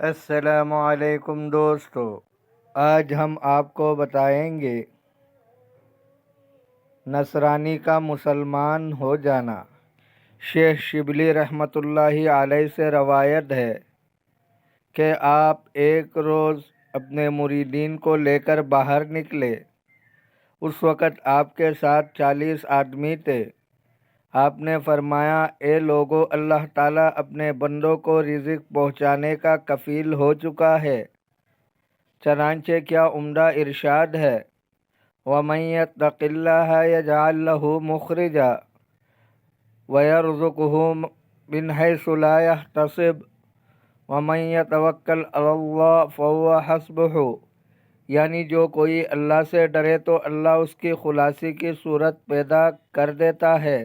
السلام علیکم دوستو، آج ہم آپ کو بتائیں گے نصرانی کا مسلمان ہو جانا۔ شیخ شبلی رحمۃ اللہ علیہ سے روایت ہے کہ آپ ایک روز اپنے مریدین کو لے کر باہر نکلے۔ اس وقت آپ کے ساتھ 40 آدمی تھے۔ آپ نے فرمایا، اے لوگو، اللہ تعالیٰ اپنے بندوں کو رزق پہنچانے کا کفیل ہو چکا ہے۔ چنانچہ کیا عمدہ ارشاد ہے، وَمَن يَتَّقِ اللَّهَ يَجْعَل لَّهُ مُخْرَجًا وَيَرْزُقْهُ مِنْ حَيْثُ لَا يَحْتَسِبُ وَمَن يَتَوَكَّلْ عَلَى اللَّهِ فَهُوَ حَسْبُهُ، یعنی جو کوئی اللہ سے ڈرے تو اللہ اس کی خلاصی کی صورت پیدا کر دیتا ہے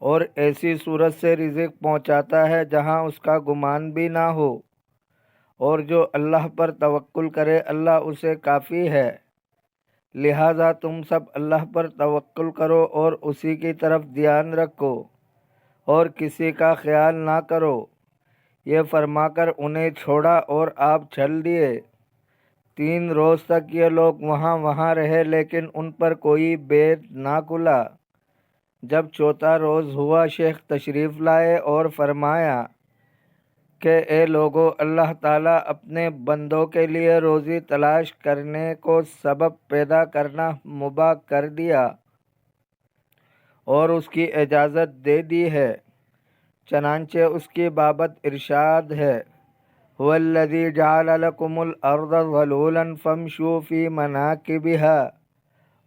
اور ایسی صورت سے رزق پہنچاتا ہے جہاں اس کا گمان بھی نہ ہو، اور جو اللہ پر توکل کرے اللہ اسے کافی ہے۔ لہذا تم سب اللہ پر توکل کرو اور اسی کی طرف دھیان رکھو اور کسی کا خیال نہ کرو۔ یہ فرما کر انہیں چھوڑا اور آپ چل دیے۔ 3 روز تک یہ لوگ وہاں رہے لیکن ان پر کوئی بید نہ کھلا۔ جب 4تھا روز ہوا، شیخ تشریف لائے اور فرمایا کہ اے لوگو، اللہ تعالیٰ اپنے بندوں کے لیے روزی تلاش کرنے کو سبب پیدا کرنا مباح کر دیا اور اس کی اجازت دے دی ہے۔ چنانچہ اس کی بابت ارشاد ہے، هو الذی جعل لکم الارض ذلولا فامشوا فی مناکبها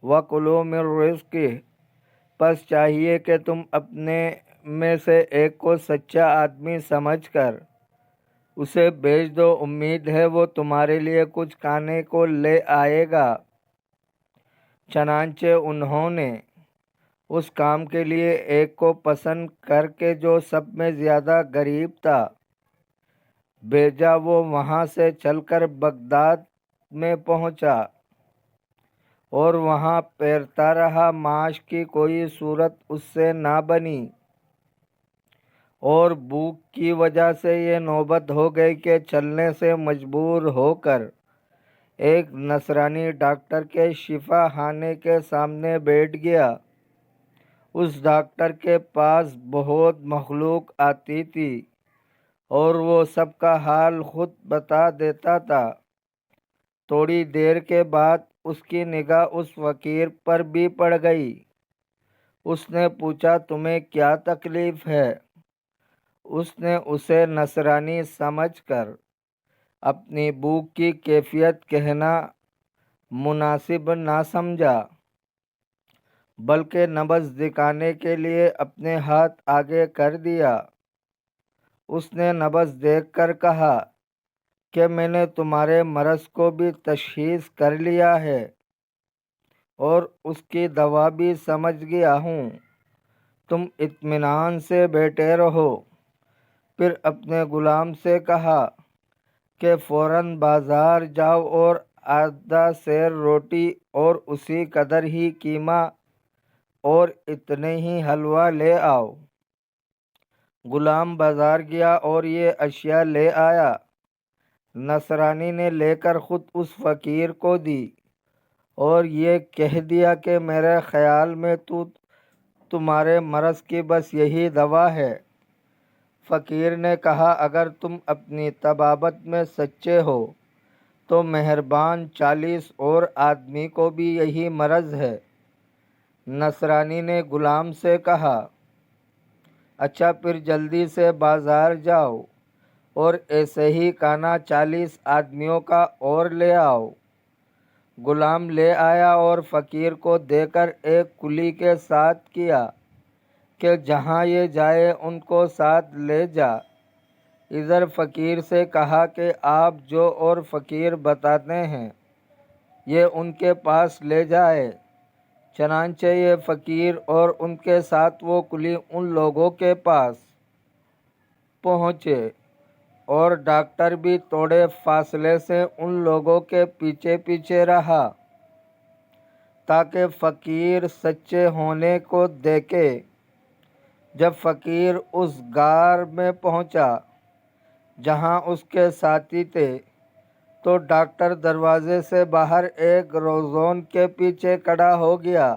وکلوا من رزقہ، پس چاہیے کہ تم اپنے میں سے ایک کو سچا آدمی سمجھ کر اسے بھیج دو، امید ہے وہ تمہارے لیے کچھ کھانے کو لے آئے گا۔ چنانچہ انہوں نے اس کام کے لیے ایک کو پسند کر کے جو سب میں زیادہ غریب تھا بھیجا۔ وہ وہاں سے چل کر بغداد میں پہنچا اور وہاں پھرتا رہا۔ معاش کی کوئی صورت اس سے نہ بنی اور بھوک کی وجہ سے یہ نوبت ہو گئی کہ چلنے سے مجبور ہو کر ایک نصرانی ڈاکٹر کے شفا خانے کے سامنے بیٹھ گیا۔ اس ڈاکٹر کے پاس بہت مخلوق آتی تھی اور وہ سب کا حال خود بتا دیتا تھا۔ تھوڑی دیر کے بعد اس کی نگاہ اس فقیر پر بھی پڑ گئی۔ اس نے پوچھا، تمہیں کیا تکلیف ہے؟ اس نے اسے نصرانی سمجھ کر اپنی بھوک کی کیفیت کہنا مناسب نہ سمجھا، بلکہ نبض دکھانے کے لیے اپنے ہاتھ آگے کر دیا۔ اس نے نبض دیکھ کر کہا کہ میں نے تمہارے مرض کو بھی تشخیص کر لیا ہے اور اس کی دوا بھی سمجھ گیا ہوں، تم اطمینان سے بیٹھے رہو۔ پھر اپنے غلام سے کہا کہ فوراً بازار جاؤ اور آدھا سیر روٹی اور اسی قدر ہی قیمہ اور اتنے ہی حلوہ لے آؤ۔ غلام بازار گیا اور یہ اشیاء لے آیا۔ نصرانی نے لے کر خود اس فقیر کو دی اور یہ کہہ دیا کہ میرے خیال میں تمہارے مرض کی بس یہی دوا ہے۔ فقیر نے کہا، اگر تم اپنی طبابت میں سچے ہو تو مہربان 40 اور آدمی کو بھی یہی مرض ہے۔ نصرانی نے غلام سے کہا، اچھا پھر جلدی سے بازار جاؤ اور ایسے ہی کھانا 40 آدمیوں کا اور لے آؤ۔ غلام لے آیا اور فقیر کو دے کر ایک کلی کے ساتھ کیا کہ جہاں یہ جائے ان کو ساتھ لے جا۔ ادھر فقیر سے کہا کہ آپ جو اور فقیر بتاتے ہیں یہ ان کے پاس لے جائے۔ چنانچہ یہ فقیر اور ان کے ساتھ وہ کلی ان لوگوں کے پاس پہنچے اور ڈاکٹر بھی تھوڑے فاصلے سے ان لوگوں کے پیچھے پیچھے رہا تاکہ فقیر سچے ہونے کو دیکھے۔ جب فقیر اس غار میں پہنچا جہاں اس کے ساتھی تھے، تو ڈاکٹر دروازے سے باہر ایک روزون کے پیچھے کھڑا ہو گیا۔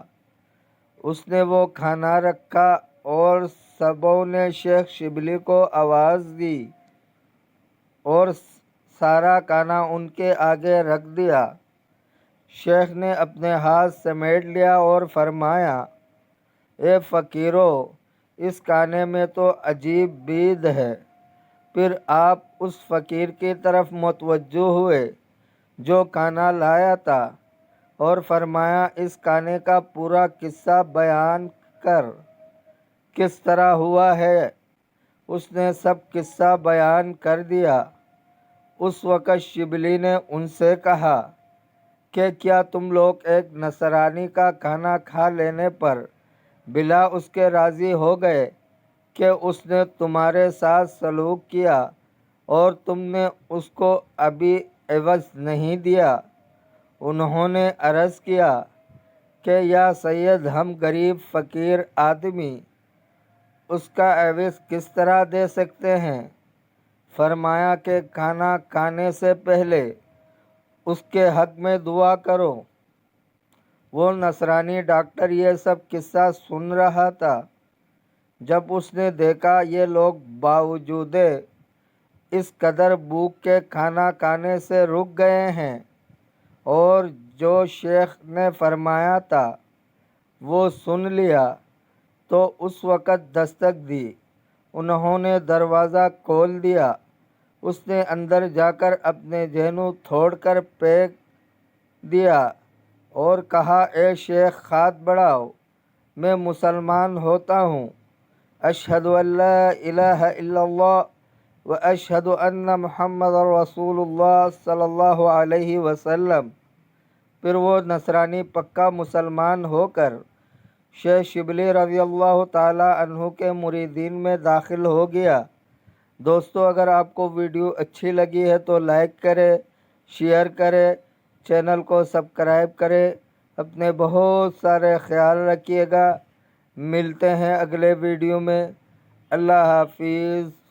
اس نے وہ کھانا رکھا اور سبوں نے شیخ شبلی کو آواز دی اور سارا کھانا ان کے آگے رکھ دیا۔ شیخ نے اپنے ہاتھ سمیٹ لیا اور فرمایا، اے فقیرو، اس کھانے میں تو عجیب بید ہے۔ پھر آپ اس فقیر کی طرف متوجہ ہوئے جو کھانا لایا تھا اور فرمایا، اس کھانے کا پورا قصہ بیان کر، کس طرح ہوا ہے۔ اس نے سب قصہ بیان کر دیا۔ اس وقت شبلی نے ان سے کہا کہ کیا تم لوگ ایک نصرانی کا کھانا کھا لینے پر بلا اس کے راضی ہو گئے کہ اس نے تمہارے ساتھ سلوک کیا اور تم نے اس کو ابھی عوض نہیں دیا؟ انہوں نے عرض کیا کہ یا سید، ہم غریب فقیر آدمی اس کا عوض کس طرح دے سکتے ہیں؟ فرمایا کہ کھانا کھانے سے پہلے اس کے حق میں دعا کرو۔ وہ نصرانی ڈاکٹر یہ سب قصہ سن رہا تھا۔ جب اس نے دیکھا یہ لوگ باوجود اس قدر بھوک کے کھانا کھانے سے رک گئے ہیں اور جو شیخ نے فرمایا تھا وہ سن لیا، تو اس وقت دستک دی۔ انہوں نے دروازہ کھول دیا۔ اس نے اندر جا کر اپنے ذہنو توڑ کر پھینک دیا اور کہا، اے شیخ، ہاتھ بڑھاؤ، میں مسلمان ہوتا ہوں۔ اشہد ان لا الہ الا اللہ و اشہد ان محمد رسول اللہ صلی اللہ علیہ وسلم۔ پھر وہ نصرانی پکا مسلمان ہو کر شیخ شبلی رضی اللہ تعالی عنہ کے مریدین میں داخل ہو گیا۔ دوستو، اگر آپ کو ویڈیو اچھی لگی ہے تو لائک کرے، شیئر کرے، چینل کو سبسکرائب کرے۔ اپنے بہت سارے خیال رکھیے گا۔ ملتے ہیں اگلے ویڈیو میں۔ اللہ حافظ۔